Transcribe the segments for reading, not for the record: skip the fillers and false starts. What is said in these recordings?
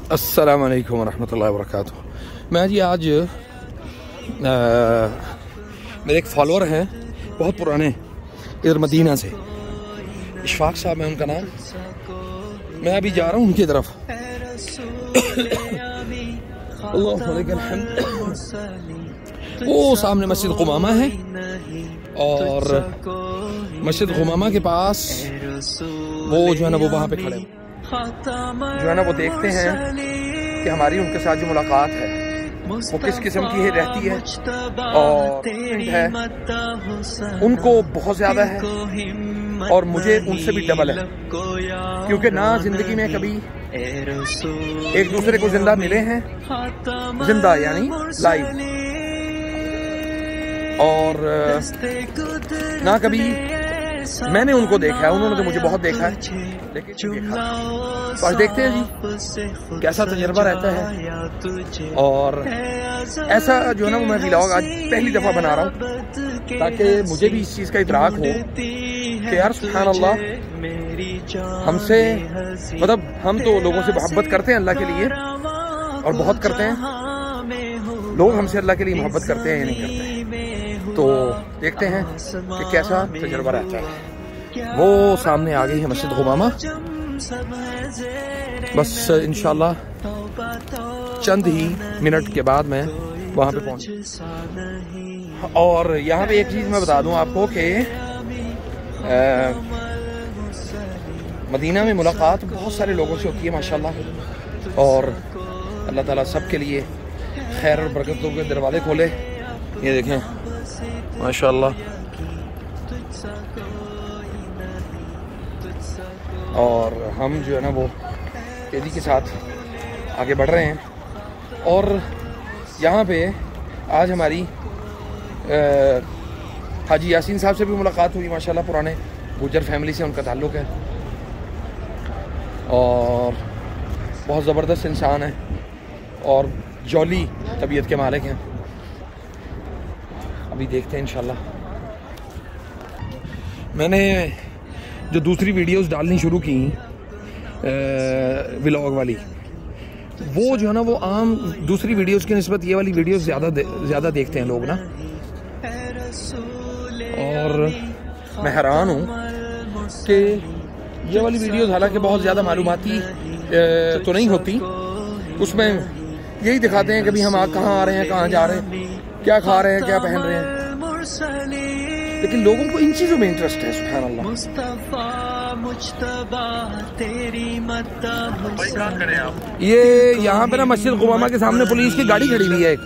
अस्सलाम वालेकुम रहमतुल्लाहि व बरकातुहू। मैं जी आज मेरे एक फॉलोअर हैं बहुत पुराने इधर मदीना से, इशफाक साहब है उनका नाम। मैं अभी जा रहा हूँ उनकी तरफ। वो सामने मस्जिद गुमामा है और मस्जिद गुमामा के पास वो जो है ना वो वहाँ पे खड़े जो है ना वो देखते हैं कि हमारी उनके साथ जो मुलाकात है वो किस किस्म की है रहती है, और है उनको बहुत ज़्यादा है और मुझे उनसे भी डबल है, क्योंकि ना ज़िंदगी में कभी एक दूसरे को जिंदा मिले हैं, जिंदा यानी लाइव, और ना कभी मैंने उनको देखा है, उन्होंने तो मुझे बहुत देखा है, लेकिन देखा तो आज देखते हैं जी कैसा तजर्बा रहता है। और ऐसा जो है ना वो मैं व्लॉग आज पहली दफ़ा बना रहा हूँ ताकि मुझे भी इस चीज़ का इदराक हो कि यार सुभान अल्लाह, हमसे मतलब हम तो लोगों से मोहब्बत करते हैं अल्लाह के लिए और बहुत करते हैं, लोग हमसे अल्लाह के लिए मोहब्बत करते हैं या नहीं करते हैं। तो देखते हैं कि कैसा तजर्बा रहता है। वो सामने आ गई है मस्जिद गुमामा, बस इंशाल्लाह चंद ही मिनट के बाद मैं वहाँ पे पहुँच। और यहाँ पे एक चीज़ मैं बता दूँ आपको कि मदीना में मुलाकात बहुत सारे लोगों से होती है माशाल्लाह, और अल्लाह ताला सबके लिए खैर और बरकतों के दरवाजे खोले। ये देखें माशाल्लाह, और हम जो है ना वो तेज़ी के साथ आगे बढ़ रहे हैं। और यहाँ पे आज हमारी हाजी यासीन साहब से भी मुलाकात हुई माशाल्लाह, पुराने गुजर फैमिली से उनका ताल्लुक़ है और बहुत ज़बरदस्त इंसान है और जौली तबीयत के मालिक हैं। अभी देखते हैं इंशाल्लाह। मैंने जो दूसरी वीडियोस डालनी शुरू की व्लॉग वाली, वो जो है ना वो आम दूसरी वीडियोस की निस्बत ये वाली वीडियोस ज़्यादा देखते हैं लोग ना, और मैं हैरान हूँ कि ये वाली वीडियोस हालांकि बहुत ज़्यादा मालूमाती तो नहीं होती, उसमें यही दिखाते हैं कि भाई हम कहाँ आ रहे हैं, कहाँ जा रहे हैं, क्या खा रहे हैं, क्या पहन रहे हैं, लेकिन लोगों को इन चीज़ों में इंटरेस्ट है। सुभान अल्लाह। ये यहाँ पे ना मस्जिद गुमामा के सामने पुलिस की गाड़ी खड़ी हुई है एक।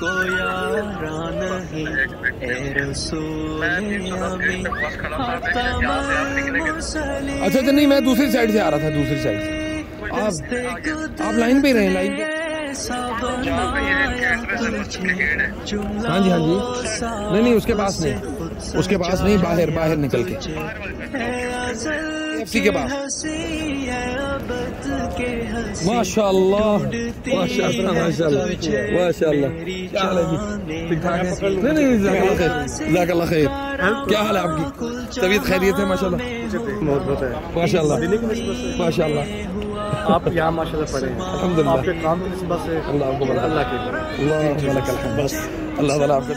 अच्छा अच्छा, नहीं मैं दूसरी साइड से आ रहा था, दूसरी साइड से। आप लाइन पे रहे, लाइन पे। हाँ जी हाँ जी, नहीं उसके पास नहीं, उसके पास नहीं, बाहर निकल के एफसी के पास। माशाल्लाह माशाल्लाह माशाल्लाह माशाल्लाह, क्या हाल है जी? ठीक ठाक है? नहीं जज़ाकल्लाह खैर। क्या हाल है आपकी? तबीयत खैरियत है? माशाल्लाह माशाल्लाह माशाल्लाह। आप यहाँ माशाल्लाह पढ़े हैं, अल्हम्दुलिल्लाह। आपके काम की निस्बत से अल्लाह आपको अल्लाह के बस अल्लाह ताला आपके।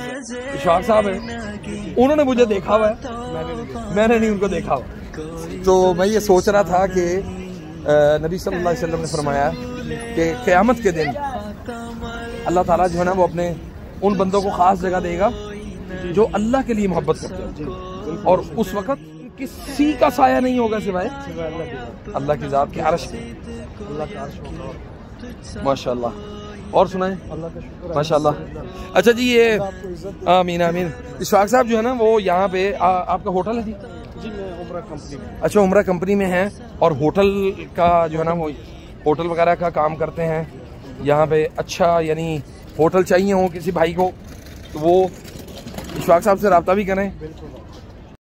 इशफाक साहब है, उन्होंने मुझे देखा हुआ है, मैंने नहीं उनको देखा हुआ। तो मैं ये सोच रहा था कि नबी सल्लल्लाहु अलैहि वसल्लम ने फरमाया कि क़यामत के दिन अल्लाह ताला जो है ना वो अपने उन बंदों को ख़ास जगह देगा जो अल्लाह के लिए मोहब्बत करते हैं, और उस वक़्त किसी का साया नहीं होगा सिवाय अल्लाह की ज़ात के अर्श के। माशाल्लाह। और सुनाएं? अल्लाह का शुक्र माशाल्लाह। अच्छा जी, ये आमीन आमीन। इशफाक साहब जो है ना वो यहाँ पे आपका होटल है जी? जी मैं उमरा कंपनी में। अच्छा, उमरा कंपनी में है, और होटल का जो है ना वो होटल वगैरह का काम करते हैं यहाँ पे। अच्छा, यानी होटल चाहिए हो किसी भाई को तो वो इशफाक साहब से रब्ता भी करें। बिल्कुल।